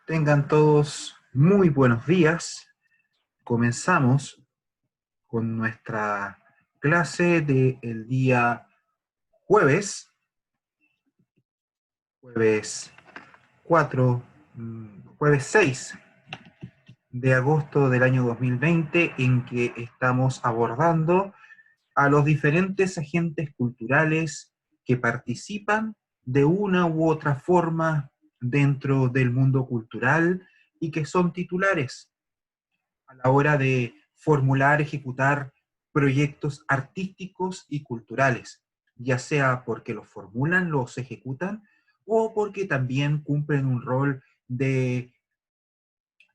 Tengan todos muy buenos días. Comenzamos con nuestra clase del día jueves, jueves 4, jueves 6 de agosto del año 2020, en que estamos abordando a los diferentes agentes culturales que participan de una u otra forma dentro del mundo cultural y que son titulares a la hora de formular, ejecutar proyectos artísticos y culturales, ya sea porque los formulan, los ejecutan, o porque también cumplen un rol de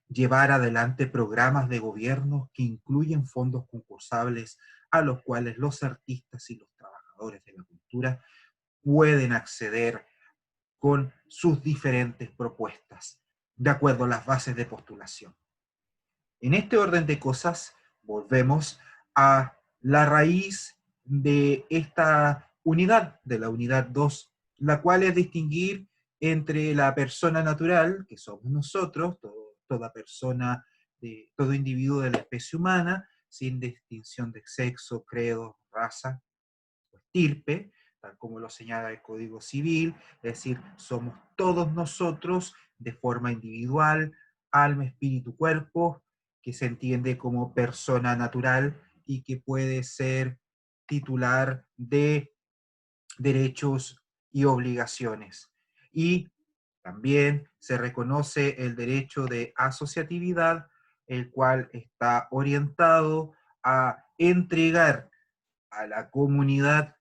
llevar adelante programas de gobierno que incluyen fondos concursables a los cuales los artistas y los trabajadores de la cultura pueden acceder con sus diferentes propuestas, de acuerdo a las bases de postulación. En este orden de cosas, volvemos a la raíz de esta unidad, de la unidad 2, la cual es distinguir entre la persona natural, que somos nosotros, toda persona, todo individuo de la especie humana, sin distinción de sexo, credo, raza o estirpe, tal como lo señala el Código Civil, es decir, somos todos nosotros de forma individual, alma, espíritu, cuerpo, que se entiende como persona natural y que puede ser titular de derechos y obligaciones. Y también se reconoce el derecho de asociatividad, el cual está orientado a entregar a la comunidad,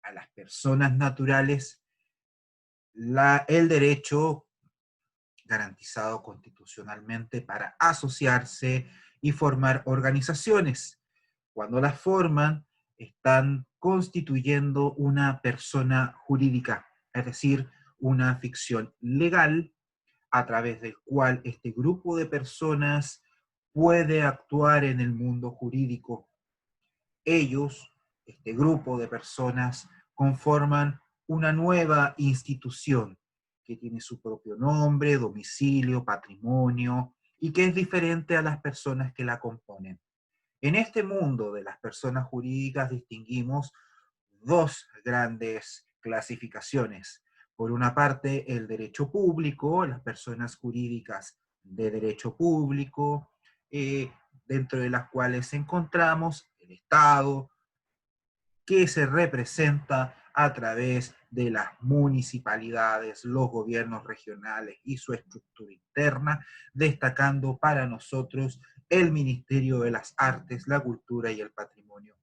a las personas naturales, el derecho garantizado constitucionalmente para asociarse y formar organizaciones. Cuando las forman, están constituyendo una persona jurídica, es decir, una ficción legal a través del cual este grupo de personas puede actuar en el mundo jurídico. Ellos, este grupo de personas, conforman una nueva institución que tiene su propio nombre, domicilio, patrimonio y que es diferente a las personas que la componen. En este mundo de las personas jurídicas distinguimos dos grandes clasificaciones. Por una parte, el derecho público, las personas jurídicas de derecho público, eh, dentro de las cuales encontramos el Estado, que se representa a través de las municipalidades, los gobiernos regionales y su estructura interna, destacando para nosotros el Ministerio de las Artes, la Cultura y el Patrimonio.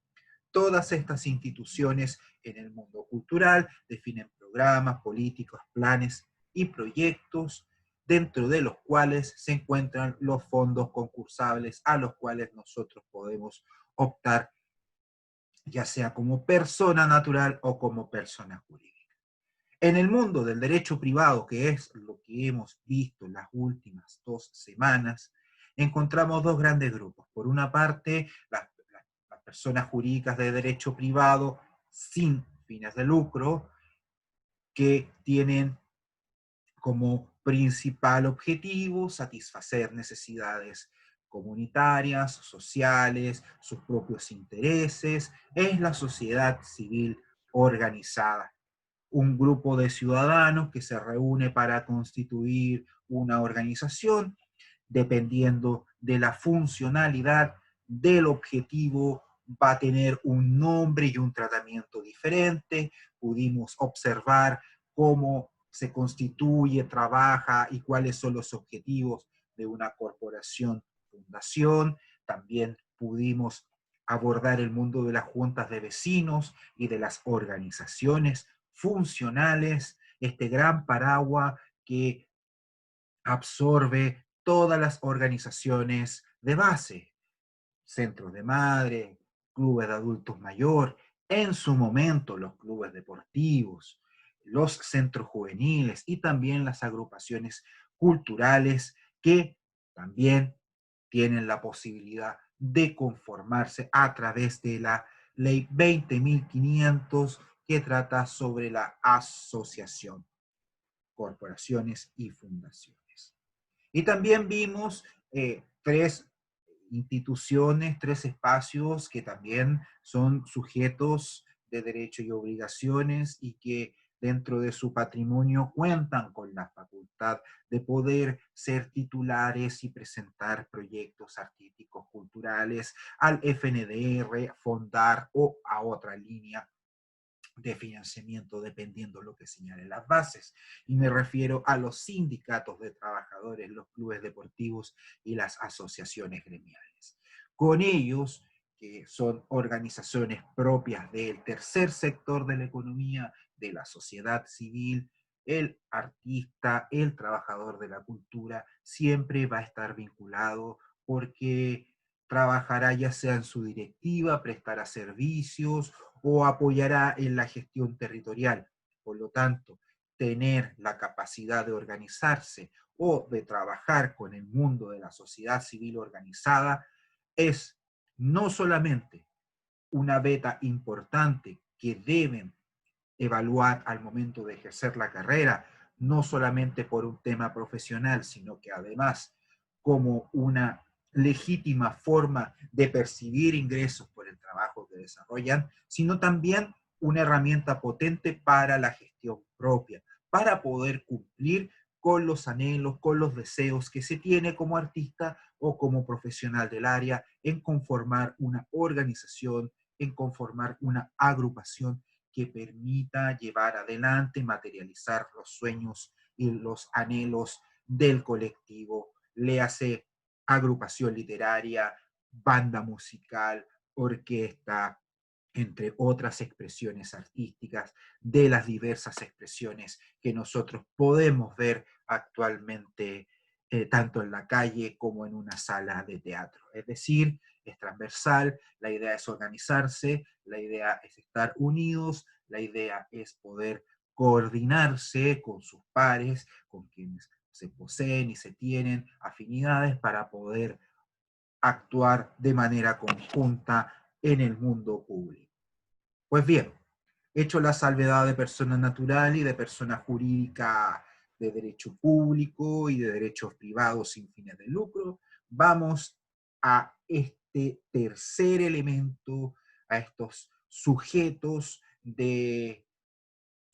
Todas estas instituciones en el mundo cultural definen programas, políticos, planes y proyectos dentro de los cuales se encuentran los fondos concursables a los cuales nosotros podemos optar, ya sea como persona natural o como persona jurídica. En el mundo del derecho privado, que es lo que hemos visto en las últimas 2 semanas, encontramos dos grandes grupos. Por una parte, las personas jurídicas de derecho privado sin fines de lucro, que tienen como principal objetivo satisfacer necesidades comunitarias, sociales, sus propios intereses. Es la sociedad civil organizada, un grupo de ciudadanos que se reúne para constituir una organización, dependiendo de la funcionalidad del objetivo, va a tener un nombre y un tratamiento diferente. Pudimos observar cómo se constituye, trabaja y cuáles son los objetivos de una corporación, fundación. También pudimos abordar el mundo de las juntas de vecinos y de las organizaciones funcionales, este gran paraguas que absorbe todas las organizaciones de base, centros de madre, clubes de adultos mayor, en su momento los clubes deportivos, los centros juveniles y también las agrupaciones culturales que también tienen la posibilidad de conformarse a través de la ley 20.500 que trata sobre la asociación, corporaciones y fundaciones. Y también vimos tres instituciones, tres espacios que también son sujetos de derechos y obligaciones y que dentro de su patrimonio cuentan con la facultad de poder ser titulares y presentar proyectos artísticos culturales al FNDR, fondar o a otra línea de financiamiento dependiendo lo que señalen las bases. Y me refiero a los sindicatos de trabajadores, los clubes deportivos y las asociaciones gremiales. Con ellos, que son organizaciones propias del tercer sector de la economía, de la sociedad civil, el artista, el trabajador de la cultura, siempre va a estar vinculado porque trabajará ya sea en su directiva, prestará servicios o apoyará en la gestión territorial. Por lo tanto, tener la capacidad de organizarse o de trabajar con el mundo de la sociedad civil organizada es no solamente una beta importante que deben evaluar al momento de ejercer la carrera, no solamente por un tema profesional, sino que además como una legítima forma de percibir ingresos por el trabajo que desarrollan, sino también una herramienta potente para la gestión propia, para poder cumplir con los anhelos, con los deseos que se tiene como artista o como profesional del área en conformar una organización, en conformar una agrupación que permita llevar adelante, materializar los sueños y los anhelos del colectivo, léase agrupación literaria, banda musical, orquesta, entre otras expresiones artísticas, de las diversas expresiones que nosotros podemos ver actualmente tanto en la calle como en una sala de teatro. Es decir, es transversal, la idea es organizarse, la idea es estar unidos, la idea es poder coordinarse con sus pares, con quienes se poseen y se tienen afinidades para poder actuar de manera conjunta en el mundo público. Pues bien, hecho la salvedad de persona natural y de persona jurídica de derecho público y de derechos privados sin fines de lucro, vamos a este tercer elemento, a estos sujetos de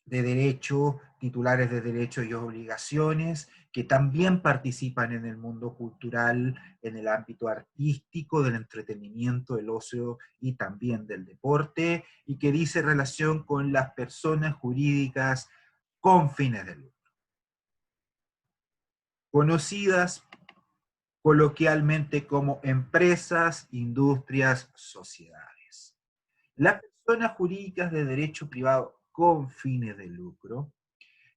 derecho, titulares de derechos y obligaciones, que también participan en el mundo cultural, en el ámbito artístico, del entretenimiento, del ocio y también del deporte, y que dice relación con las personas jurídicas con fines de lucro, conocidas coloquialmente como empresas, industrias, sociedades. Las personas jurídicas de derecho privado con fines de lucro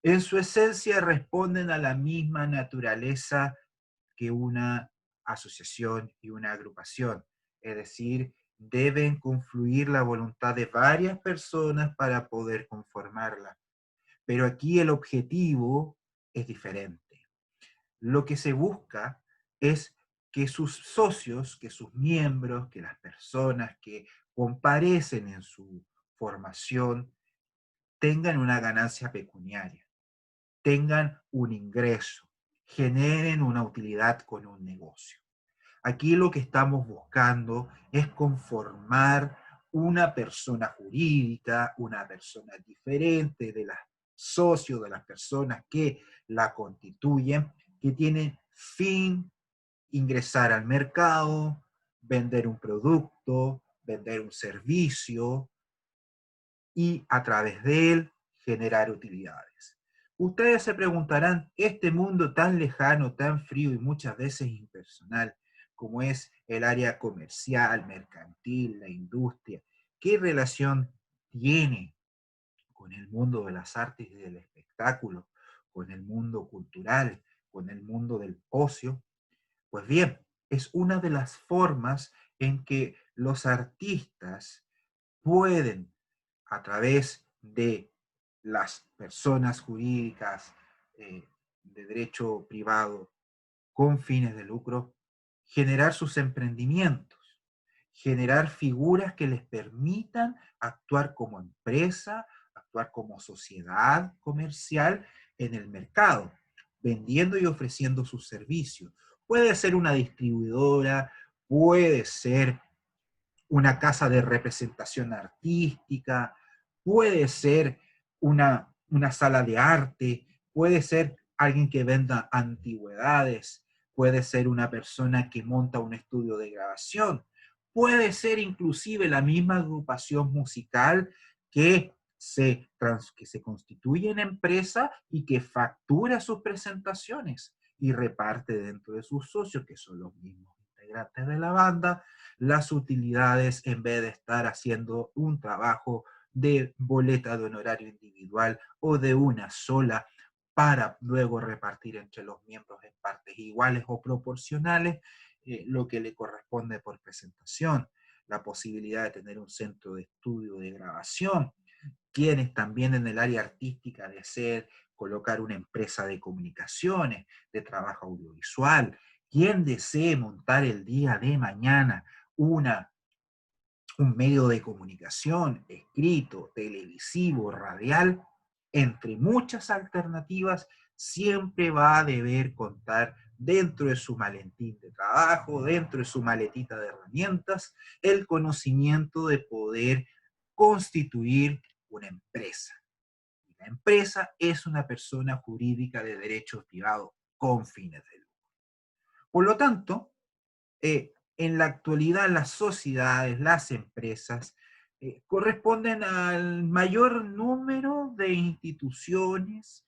en su esencia responden a la misma naturaleza que una asociación y una agrupación. Es decir, deben confluir la voluntad de varias personas para poder conformarla. Pero aquí el objetivo es diferente. Lo que se busca es que sus socios, que sus miembros, que las personas que comparecen en su formación tengan una ganancia pecuniaria, tengan un ingreso, generen una utilidad con un negocio. Aquí lo que estamos buscando es conformar una persona jurídica, una persona diferente de las socios, de las personas que la constituyen, que tiene fin ingresar al mercado, vender un producto, vender un servicio, y a través de él generar utilidades. Ustedes se preguntarán, este mundo tan lejano, tan frío y muchas veces impersonal, como es el área comercial, mercantil, la industria, ¿qué relación tiene con el mundo de las artes y del espectáculo, con el mundo cultural, con el mundo del ocio? Pues bien, es una de las formas en que los artistas pueden a través de las personas jurídicas de derecho privado con fines de lucro, generar sus emprendimientos, generar figuras que les permitan actuar como empresa, actuar como sociedad comercial en el mercado. vendiendo y ofreciendo sus servicios. Puede ser una distribuidora, puede ser una casa de representación artística, puede ser una sala de arte, puede ser alguien que venda antigüedades, puede ser una persona que monta un estudio de grabación, puede ser inclusive la misma agrupación musical que se constituye en empresa y que factura sus presentaciones y reparte dentro de sus socios, que son los mismos integrantes de la banda, las utilidades en vez de estar haciendo un trabajo de boleta de honorario individual o de una sola para luego repartir entre los miembros en partes iguales o proporcionales lo que le corresponde por presentación, la posibilidad de tener un centro de estudio de grabación, quienes también en el área artística deseen colocar una empresa de comunicaciones, de trabajo audiovisual, quien desee montar el día de mañana una, un medio de comunicación, escrito, televisivo, radial, entre muchas alternativas, siempre va a deber contar dentro de su maletín de trabajo, dentro de su maletita de herramientas, el conocimiento de poder constituir una empresa. Y la empresa es una persona jurídica de derecho privado con fines de lucro. Por lo tanto, en la actualidad las sociedades, las empresas, corresponden al mayor número de instituciones,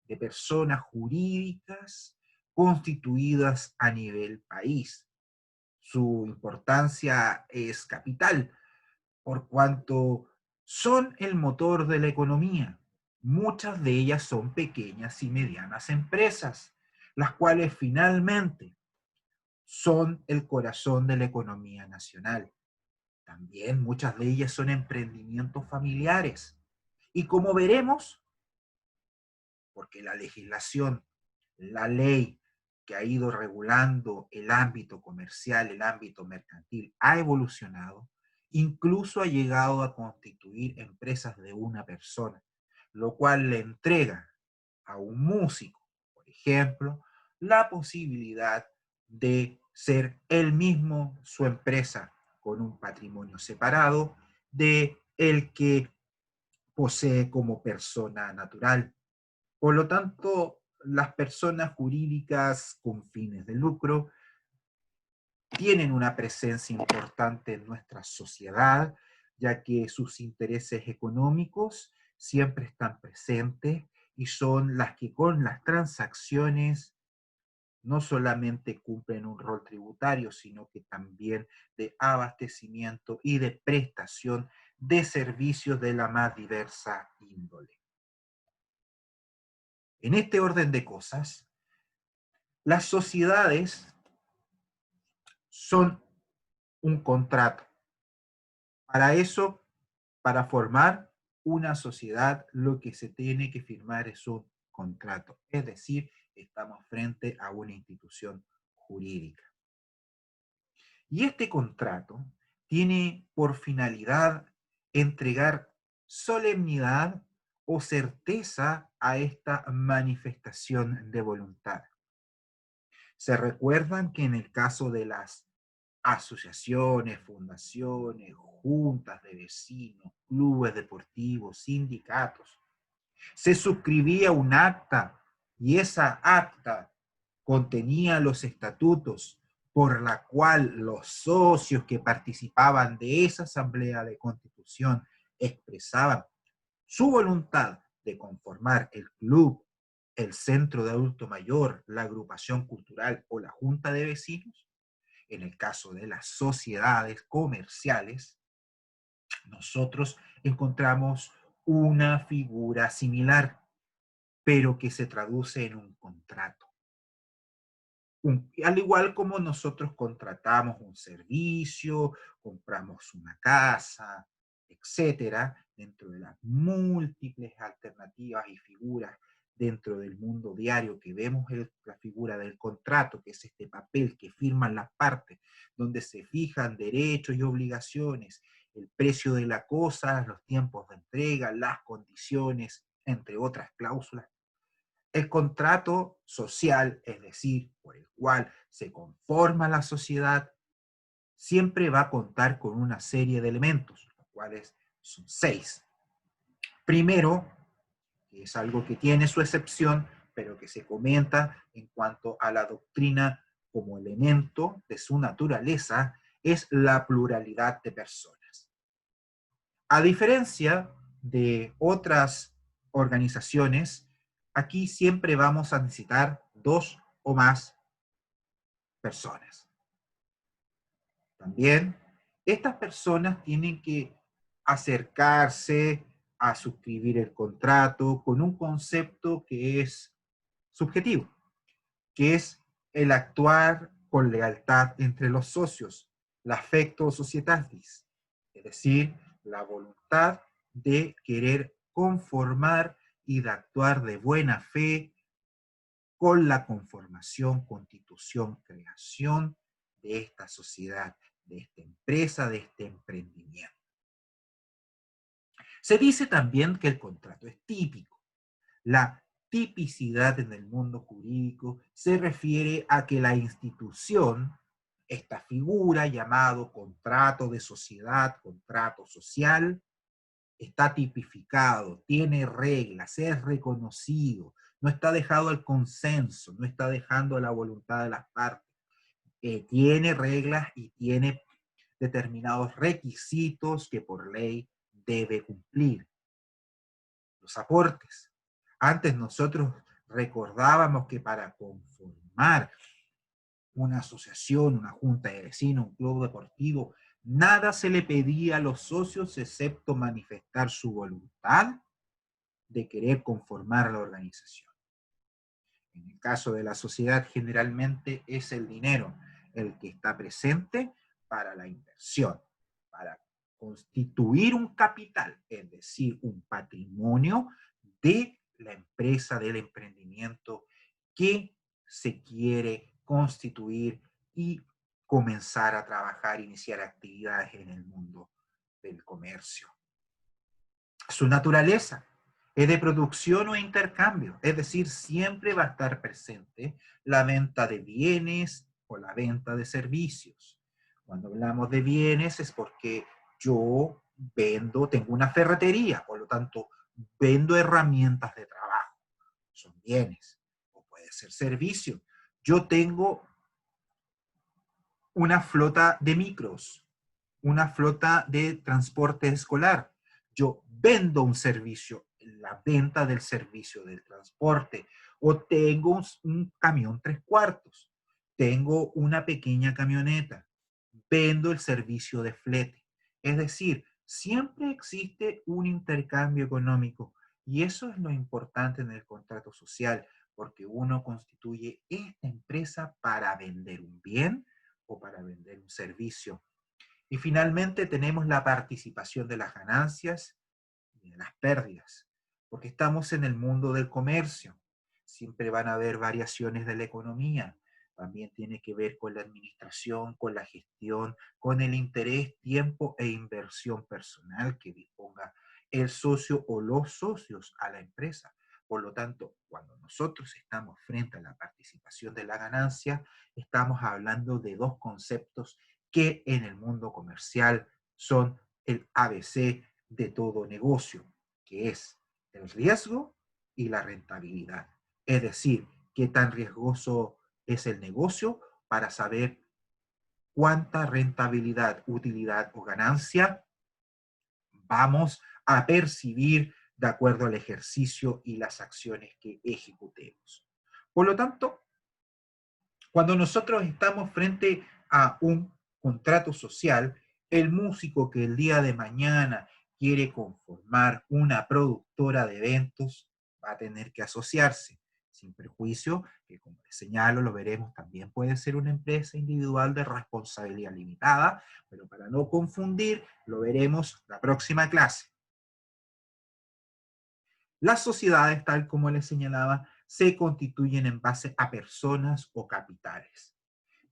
de personas jurídicas constituidas a nivel país. Su importancia es capital, por cuanto son el motor de la economía. Muchas de ellas son pequeñas y medianas empresas, las cuales finalmente son el corazón de la economía nacional. También muchas de ellas son emprendimientos familiares. Y como veremos, porque la legislación, la ley que ha ido regulando el ámbito comercial, el ámbito mercantil, ha evolucionado, incluso ha llegado a constituir empresas de una persona, lo cual le entrega a un músico, por ejemplo, la posibilidad de ser él mismo su empresa con un patrimonio separado de el que posee como persona natural. Por lo tanto, las personas jurídicas con fines de lucro tienen una presencia importante en nuestra sociedad, ya que sus intereses económicos siempre están presentes y son las que con las transacciones no solamente cumplen un rol tributario, sino que también de abastecimiento y de prestación de servicios de la más diversa índole. En este orden de cosas, las sociedades son un contrato. Para eso, para formar una sociedad, lo que se tiene que firmar es un contrato. Es decir, estamos frente a una institución jurídica. Y este contrato tiene por finalidad entregar solemnidad o certeza a esta manifestación de voluntad. Se recuerdan que en el caso de las asociaciones, fundaciones, juntas de vecinos, clubes deportivos, sindicatos, se suscribía un acta y esa acta contenía los estatutos por la cual los socios que participaban de esa asamblea de constitución expresaban su voluntad de conformar el club, el centro de adulto mayor, la agrupación cultural o la junta de vecinos. En el caso de las sociedades comerciales, nosotros encontramos una figura similar, pero que se traduce en un contrato. Al igual como nosotros contratamos un servicio, compramos una casa, etcétera, dentro de las múltiples alternativas y figuras dentro del mundo diario que vemos la figura del contrato, que es este papel que firman las partes, donde se fijan derechos y obligaciones, el precio de la cosa, los tiempos de entrega, las condiciones, entre otras cláusulas. El contrato social, es decir, por el cual se conforma la sociedad, siempre va a contar con una serie de elementos, los cuales son 6. Primero, que es algo que tiene su excepción, pero que se comenta en cuanto a la doctrina como elemento de su naturaleza, es la pluralidad de personas. A diferencia de otras organizaciones, aquí siempre vamos a necesitar 2 o más personas. También, estas personas tienen que acercarse a suscribir el contrato con un concepto que es subjetivo, que es el actuar con lealtad entre los socios, l'affectio societatis, es decir, la voluntad de querer conformar y de actuar de buena fe con la conformación, constitución, creación de esta sociedad, de esta empresa, de este emprendimiento. Se dice también que el contrato es típico. La tipicidad en el mundo jurídico se refiere a que la institución, esta figura llamado contrato de sociedad, contrato social, está tipificado, tiene reglas, es reconocido, no está dejado al consenso, no está dejando a la voluntad de las partes. Tiene reglas y tiene determinados requisitos que por ley debe cumplir. Los aportes. Antes nosotros recordábamos que para conformar una asociación, una junta de vecinos, un club deportivo, nada se le pedía a los socios excepto manifestar su voluntad de querer conformar la organización. En el caso de la sociedad, generalmente es el dinero el que está presente para la inversión, para constituir un capital, es decir, un patrimonio de la empresa, del emprendimiento que se quiere constituir y comenzar a trabajar, iniciar actividades en el mundo del comercio. Su naturaleza es de producción o intercambio, es decir, siempre va a estar presente la venta de bienes o la venta de servicios. Cuando hablamos de bienes es porque yo vendo, tengo una ferretería, por lo tanto, vendo herramientas de trabajo, son bienes, o puede ser servicio. Yo tengo una flota de micros, una flota de transporte escolar. Yo vendo un servicio, la venta del servicio del transporte, o tengo un camión 3/4, tengo una pequeña camioneta, vendo el servicio de flete. Es decir, siempre existe un intercambio económico y eso es lo importante en el contrato social, porque uno constituye esta empresa para vender un bien o para vender un servicio. Y finalmente tenemos la participación de las ganancias y de las pérdidas, porque estamos en el mundo del comercio. Siempre van a haber variaciones de la economía. También tiene que ver con la administración, con la gestión, con el interés, tiempo e inversión personal que disponga el socio o los socios a la empresa. Por lo tanto, cuando nosotros estamos frente a la participación de la ganancia, estamos hablando de dos conceptos que en el mundo comercial son el ABC de todo negocio, que es el riesgo y la rentabilidad. Es decir, qué tan riesgoso es el negocio para saber cuánta rentabilidad, utilidad o ganancia vamos a percibir de acuerdo al ejercicio y las acciones que ejecutemos. Por lo tanto, cuando nosotros estamos frente a un contrato social, el músico que el día de mañana quiere conformar una productora de eventos va a tener que asociarse, sin perjuicio que, como les señalo, lo veremos, también puede ser una empresa individual de responsabilidad limitada, pero para no confundir, lo veremos la próxima clase. Las sociedades, tal como les señalaba, se constituyen en base a personas o capitales.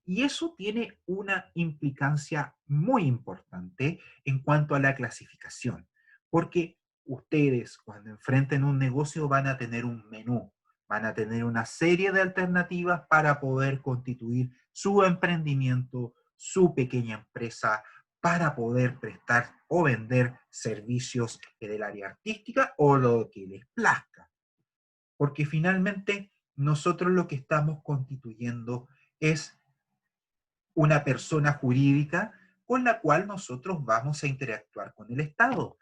Y eso tiene una implicancia muy importante en cuanto a la clasificación, porque ustedes cuando enfrenten un negocio van a tener un menú, Van a tener una serie de alternativas para poder constituir su emprendimiento, su pequeña empresa, para poder prestar o vender servicios del área artística o lo que les plazca. Porque finalmente nosotros lo que estamos constituyendo es una persona jurídica con la cual nosotros vamos a interactuar con el Estado.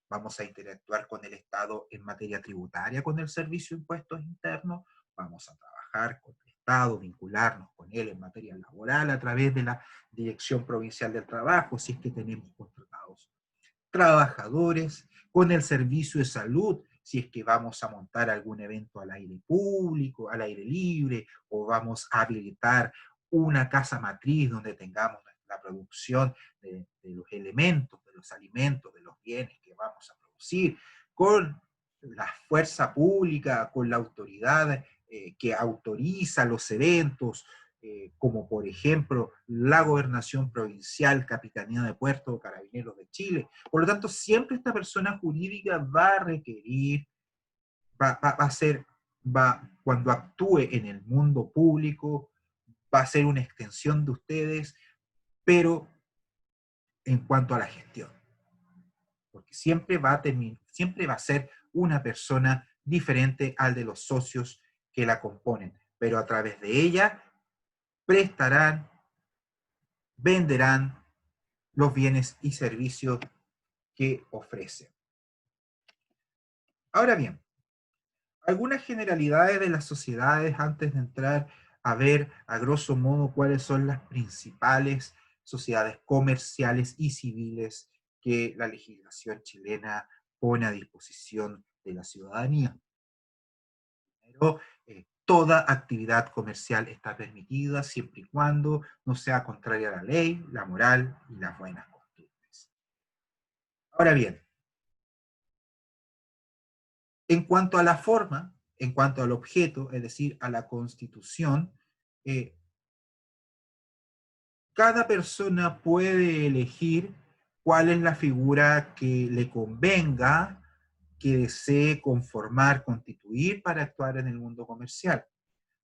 Vamos a interactuar con el Estado en materia tributaria, con el Servicio de Impuestos Internos, vamos a trabajar con el Estado, vincularnos con él en materia laboral a través de la Dirección Provincial del Trabajo, si es que tenemos contratados trabajadores, con el servicio de salud, si es que vamos a montar algún evento al aire público, al aire libre, o vamos a habilitar una casa matriz donde tengamos la producción de los elementos, de los alimentos, de los bienes que vamos a producir, con la fuerza pública, con la autoridad que autoriza los eventos, como por ejemplo la Gobernación Provincial, Capitanía de Puerto o Carabineros de Chile. Por lo tanto, siempre esta persona jurídica va a requerir, va a ser, cuando actúe en el mundo público, va a ser una extensión de ustedes, pero en cuanto a la gestión, porque siempre va a ser una persona diferente al de los socios que la componen, pero a través de ella prestarán, venderán los bienes y servicios que ofrecen. Ahora bien, algunas generalidades de las sociedades antes de entrar a ver a grosso modo cuáles son las principales sociedades comerciales y civiles que la legislación chilena pone a disposición de la ciudadanía. Pero toda actividad comercial está permitida siempre y cuando no sea contraria a la ley, la moral y las buenas costumbres. Ahora bien, en cuanto a la forma, en cuanto al objeto, es decir, a la constitución, eh, cada persona puede elegir cuál es la figura que le convenga, que desee conformar, constituir para actuar en el mundo comercial.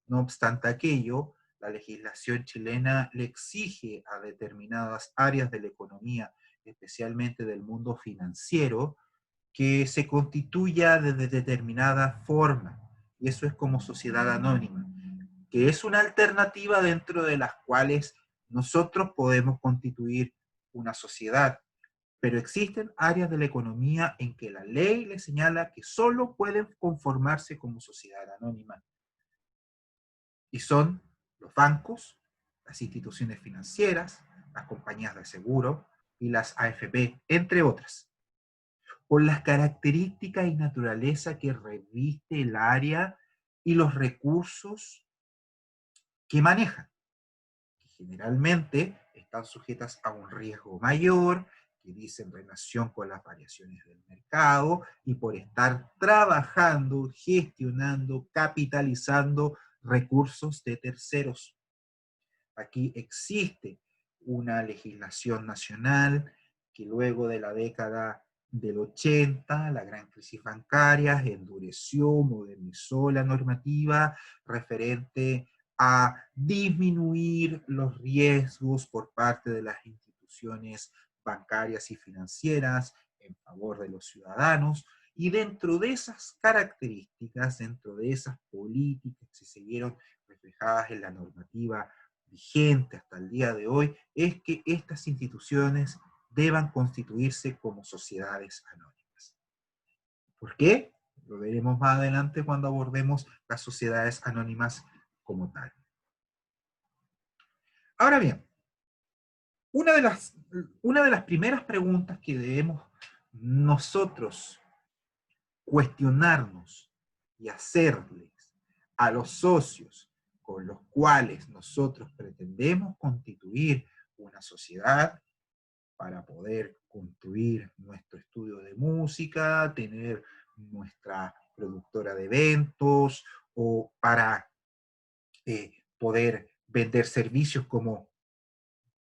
No obstante aquello, la legislación chilena le exige a determinadas áreas de la economía, especialmente del mundo financiero, que se constituya de determinada forma. Y eso es como sociedad anónima, que es una alternativa dentro de las cuales nosotros podemos constituir una sociedad. Pero existen áreas de la economía en que la ley le señala que solo pueden conformarse como sociedad anónima. Y son los bancos, las instituciones financieras, las compañías de seguro y las AFP, entre otras, por las características y naturaleza que reviste el área y los recursos que manejan, que generalmente están sujetas a un riesgo mayor, que dicen relación con las variaciones del mercado, y por estar trabajando, gestionando, capitalizando recursos de terceros. Aquí existe una legislación nacional que luego de la década del 80, la gran crisis bancaria, endureció, modernizó la normativa referente a disminuir los riesgos por parte de las instituciones bancarias y financieras en favor de los ciudadanos. Y dentro de esas características, dentro de esas políticas que se siguieron reflejadas en la normativa vigente hasta el día de hoy, es que estas instituciones deban constituirse como sociedades anónimas. ¿Por qué? Lo veremos más adelante cuando abordemos las sociedades anónimas como tal. Ahora bien, una de las primeras preguntas que debemos nosotros cuestionarnos y hacerles a los socios con los cuales nosotros pretendemos constituir una sociedad para poder construir nuestro estudio de música, tener nuestra productora de eventos o para poder vender servicios como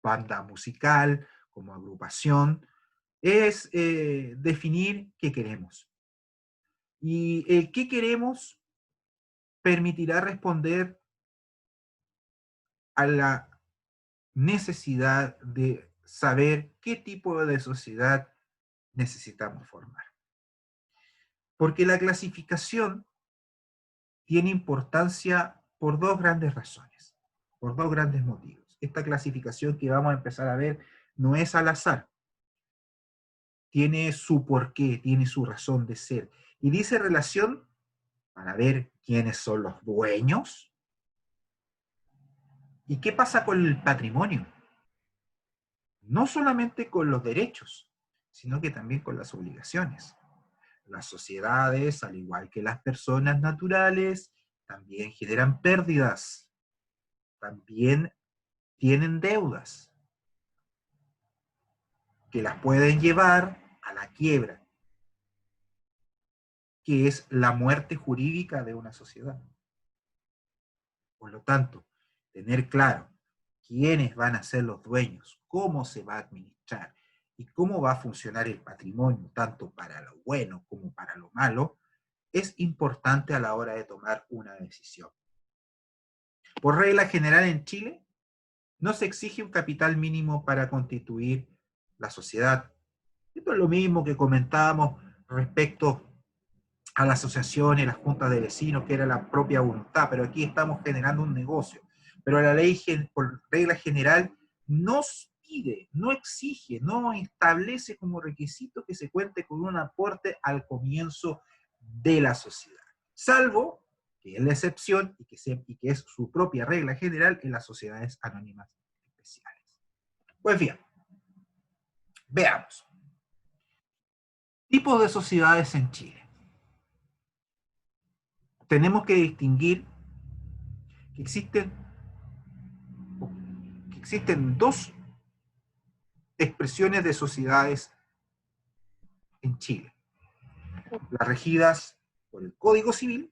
banda musical, como agrupación, es definir qué queremos. Y el qué queremos permitirá responder a la necesidad de saber qué tipo de sociedad necesitamos formar. Porque la clasificación tiene importancia por dos grandes razones, por dos grandes motivos. Esta clasificación que vamos a empezar a ver no es al azar, tiene su porqué, tiene su razón de ser. Y dice relación para ver quiénes son los dueños y qué pasa con el patrimonio. No solamente con los derechos, sino que también con las obligaciones. Las sociedades, al igual que las personas naturales, también generan pérdidas, también tienen deudas que las pueden llevar a la quiebra, que es la muerte jurídica de una sociedad. Por lo tanto, tener claro quiénes van a ser los dueños, cómo se va a administrar y cómo va a funcionar el patrimonio, tanto para lo bueno como para lo malo, es importante a la hora de tomar una decisión. Por regla general en Chile, no se exige un capital mínimo para constituir la sociedad. Esto es lo mismo que comentábamos respecto a la asociación y las juntas de vecinos, que era la propia voluntad, pero aquí estamos generando un negocio. Pero la ley, por regla general, no pide, no exige, no establece como requisito que se cuente con un aporte al comienzo de la sociedad. Salvo que es la excepción y que es su propia regla general en las sociedades anónimas especiales. Pues bien, veamos. Tipos de sociedades en Chile. Tenemos que distinguir que existen dos expresiones de sociedades en Chile, las regidas por el Código Civil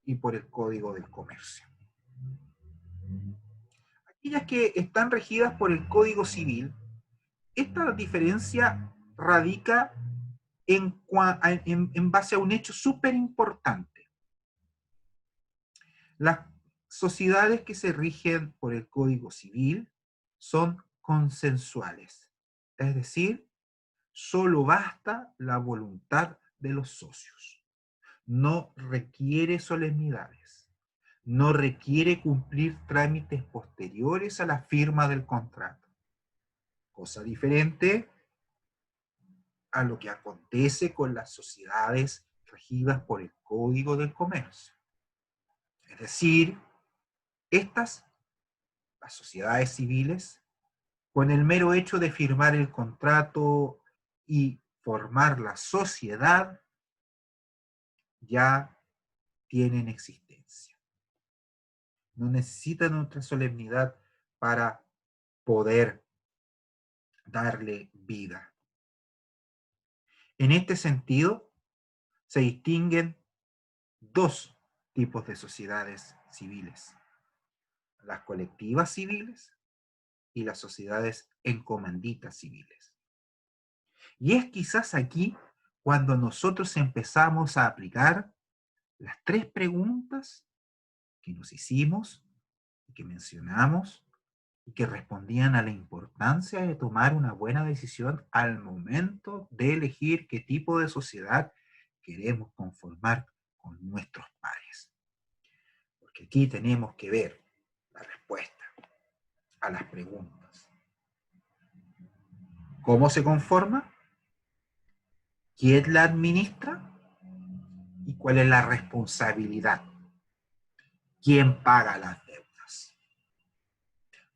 y por el Código del Comercio. Aquellas que están regidas por el Código Civil, esta diferencia radica en base a un hecho súper importante. Las sociedades que se rigen por el Código Civil son consensuales, es decir, solo basta la voluntad de los socios. No requiere solemnidades, no requiere cumplir trámites posteriores a la firma del contrato. Cosa diferente a lo que acontece con las sociedades regidas por el Código del Comercio. Es decir, las sociedades civiles, con el mero hecho de firmar el contrato y formar la sociedad, ya tienen existencia. No necesitan otra solemnidad para poder darle vida. En este sentido, se distinguen dos tipos de sociedades civiles: las colectivas civiles y las sociedades en comanditas civiles. Y es quizás aquí cuando nosotros empezamos a aplicar las tres preguntas que nos hicimos y que mencionamos y que respondían a la importancia de tomar una buena decisión al momento de elegir qué tipo de sociedad queremos conformar con nuestros pares. Porque aquí tenemos que ver la respuesta a las preguntas. ¿Cómo se conforma? ¿Quién la administra? ¿Y cuál es la responsabilidad? ¿Quién paga las deudas?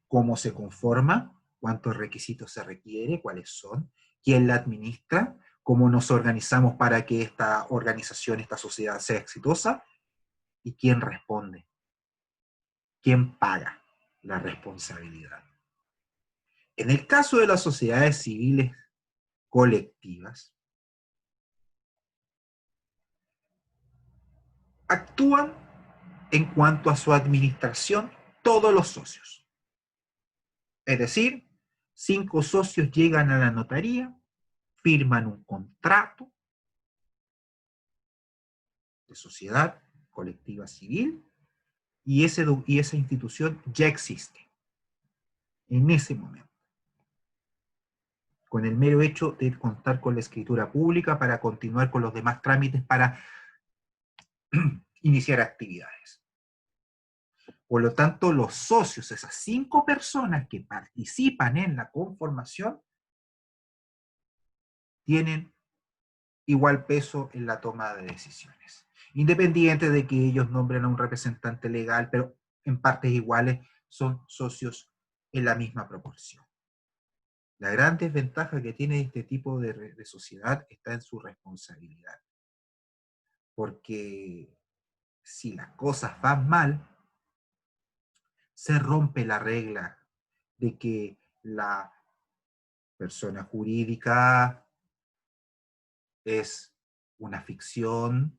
¿Cómo se conforma? ¿Cuántos requisitos se requiere? ¿Cuáles son? ¿Quién la administra? ¿Cómo nos organizamos para que esta organización, esta sociedad sea exitosa? ¿Y quién responde? ¿Quién paga la responsabilidad? En el caso de las sociedades civiles colectivas, actúan en cuanto a su administración todos los socios. Es decir, 5 socios llegan a la notaría, firman un contrato de sociedad colectiva civil y esa institución ya existe en ese momento, con el mero hecho de contar con la escritura pública para continuar con los demás trámites para iniciar actividades. Por lo tanto, los socios, esas 5 personas que participan en la conformación, tienen igual peso en la toma de decisiones, independiente de que ellos nombren a un representante legal, pero en partes iguales son socios en la misma proporción. La gran desventaja que tiene este tipo de sociedad está en su responsabilidad, porque si las cosas van mal, se rompe la regla de que la persona jurídica es una ficción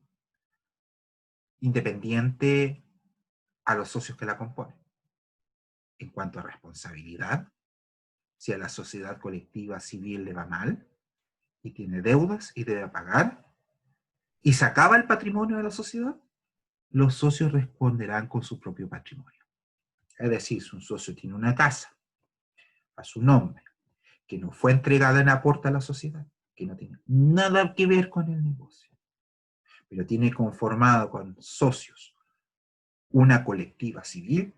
independiente a los socios que la componen. En cuanto a responsabilidad, si a la sociedad colectiva civil le va mal y tiene deudas y debe pagar y se acaba el patrimonio de la sociedad, los socios responderán con su propio patrimonio. Es decir, si un socio tiene una casa a su nombre que no fue entregada en aporte a la sociedad, que no tiene nada que ver con el negocio, pero tiene conformado con socios una colectiva civil,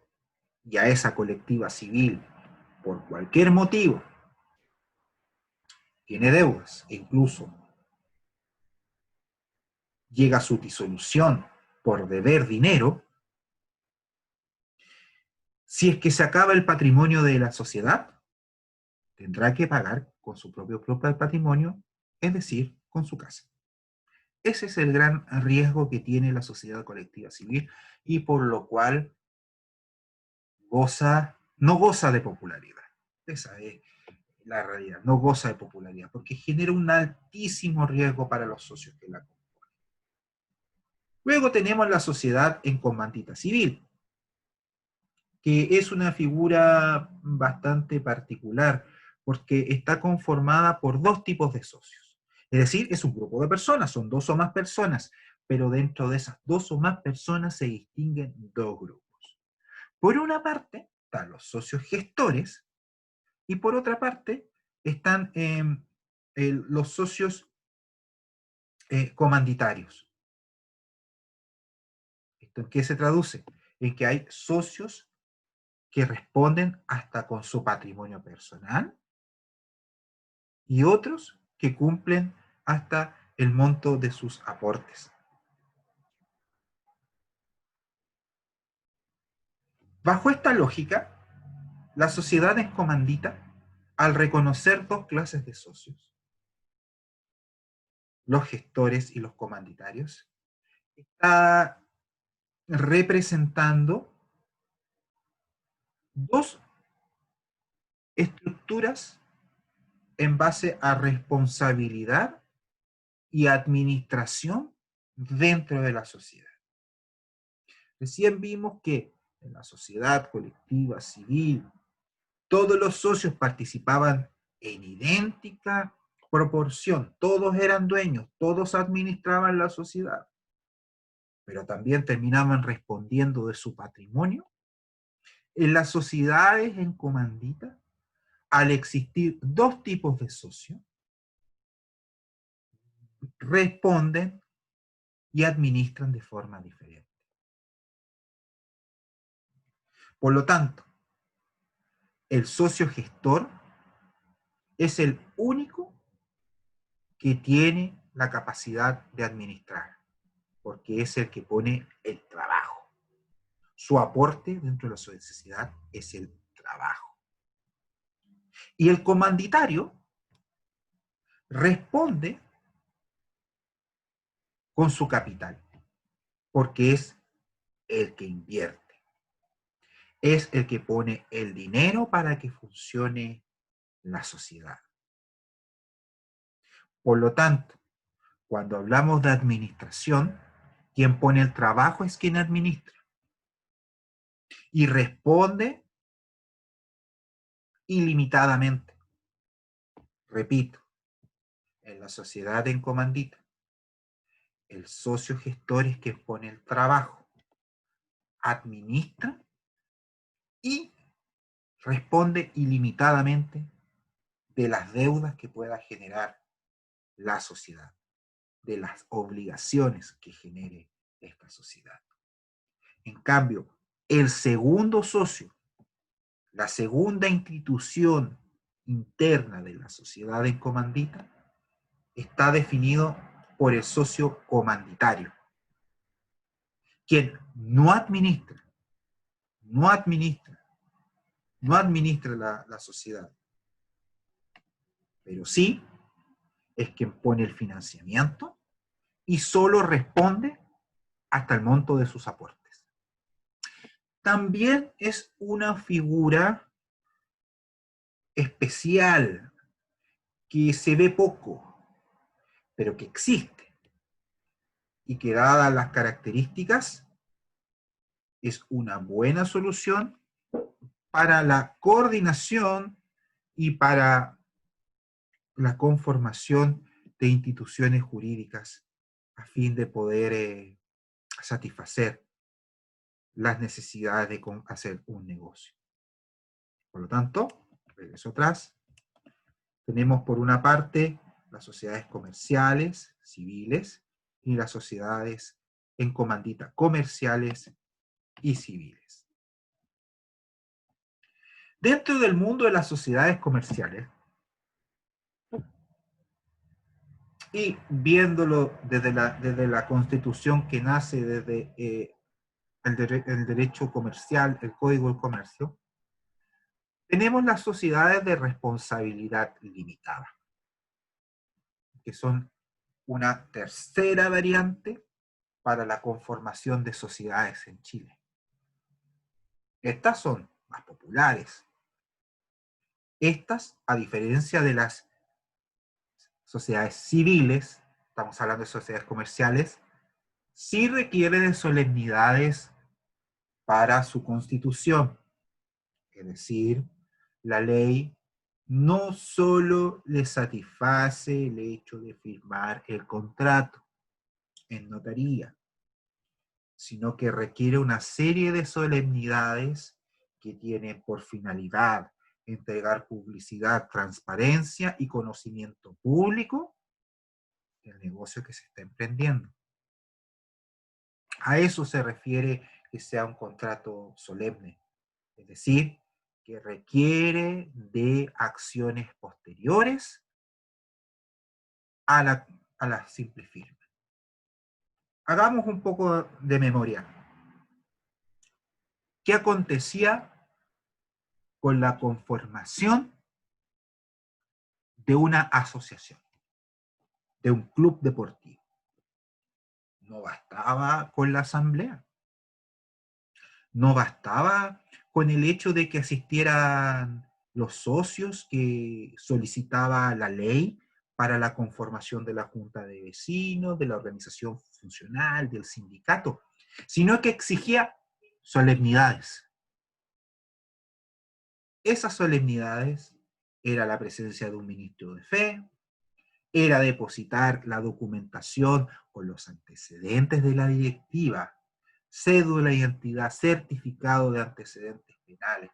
y a esa colectiva civil, por cualquier motivo, tiene deudas e incluso llega a su disolución por deber dinero, si es que se acaba el patrimonio de la sociedad, tendrá que pagar con su propio patrimonio, es decir, con su casa. Ese es el gran riesgo que tiene la sociedad colectiva civil y por lo cual no goza de popularidad. Esa es la realidad, no goza de popularidad, porque genera un altísimo riesgo para los socios que la componen. Luego tenemos la sociedad en comandita civil, que es una figura bastante particular, porque está conformada por 2 tipos de socios. Es decir, es un grupo de personas, son 2 o más personas, pero dentro de esas 2 o más personas se distinguen 2 grupos. Por una parte, están los socios gestores, y por otra parte, están los socios comanditarios. ¿Esto en qué se traduce? En que hay socios que responden hasta con su patrimonio personal y otros que cumplen hasta el monto de sus aportes. Bajo esta lógica, la sociedad es comandita al reconocer 2 clases de socios, los gestores y los comanditarios, está representando 2 estructuras en base a responsabilidad y administración dentro de la sociedad. Recién vimos que en la sociedad colectiva civil todos los socios participaban en idéntica proporción, todos eran dueños, todos administraban la sociedad, pero también terminaban respondiendo de su patrimonio. En las sociedades en comandita, al existir 2 tipos de socios, responden y administran de forma diferente. Por lo tanto, el socio gestor es el único que tiene la capacidad de administrar, porque es el que pone el trabajo. Su aporte dentro de la sociedad es el trabajo. Y el comanditario responde con su capital, porque es el que invierte, es el que pone el dinero para que funcione la sociedad. Por lo tanto, cuando hablamos de administración, quien pone el trabajo es quien administra y responde ilimitadamente. Repito, en la sociedad en comandita, El socio gestor es quien pone el trabajo, administra y responde ilimitadamente de las deudas que pueda generar la sociedad, de las obligaciones que genere esta sociedad. En cambio, el segundo socio, la segunda institución interna de la sociedad en comandita, está definido por el socio comanditario, quien no administra la sociedad, pero sí es quien pone el financiamiento y solo responde hasta el monto de sus aportes. También es una figura especial que se ve poco, pero que existe y que, dadas las características, es una buena solución para la coordinación y para la conformación de instituciones jurídicas a fin de poder satisfacer las necesidades de hacer un negocio. Por lo tanto, regreso atrás, tenemos por una parte las sociedades comerciales, civiles, y las sociedades en comandita comerciales y civiles. Dentro del mundo de las sociedades comerciales, y viéndolo desde la Constitución que nace desde el derecho comercial, el Código del Comercio, tenemos las sociedades de responsabilidad limitada, que son una tercera variante para la conformación de sociedades en Chile. Estas son más populares. Estas, a diferencia de las sociedades civiles, estamos hablando de sociedades comerciales, sí requieren de solemnidades para su constitución. Es decir, la ley no solo le satisface el hecho de firmar el contrato en notaría, sino que requiere una serie de solemnidades que tienen por finalidad entregar publicidad, transparencia y conocimiento público del negocio que se está emprendiendo. A eso se refiere que sea un contrato solemne, es decir, que requiere de acciones posteriores a la simple firma. Hagamos un poco de memoria. ¿Qué acontecía con la conformación de una asociación, de un club deportivo? No bastaba con la asamblea, no bastaba con el hecho de que asistieran los socios que solicitaba la ley para la conformación de la junta de vecinos, de la organización funcional, del sindicato, sino que exigía solemnidades. Esas solemnidades era la presencia de un ministro de fe, era depositar la documentación con los antecedentes de la directiva, cédula de identidad, certificado de antecedentes penales,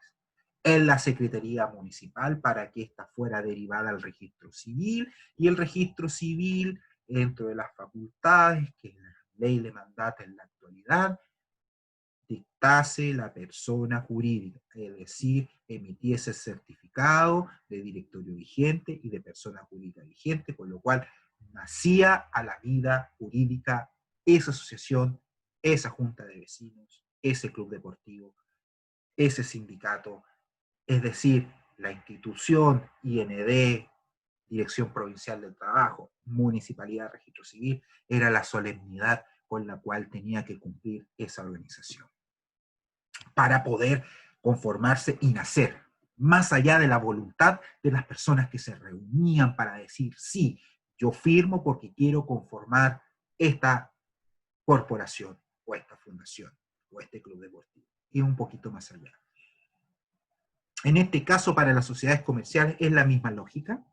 en la Secretaría Municipal para que ésta fuera derivada al registro civil, y el registro civil, dentro de las facultades que la ley le mandata en la actualidad, dictase la persona jurídica, es decir, emitiese certificado de directorio vigente y de persona jurídica vigente, con lo cual nacía a la vida jurídica esa asociación, esa junta de vecinos, ese club deportivo, ese sindicato, es decir, la institución IND, Dirección Provincial del Trabajo, Municipalidad de Registro Civil, era la solemnidad con la cual tenía que cumplir esa organización para poder conformarse y nacer, más allá de la voluntad de las personas que se reunían para decir, sí, yo firmo porque quiero conformar esta corporación, o esta fundación, o este club deportivo, y un poquito más allá. En este caso, para las sociedades comerciales es la misma lógica.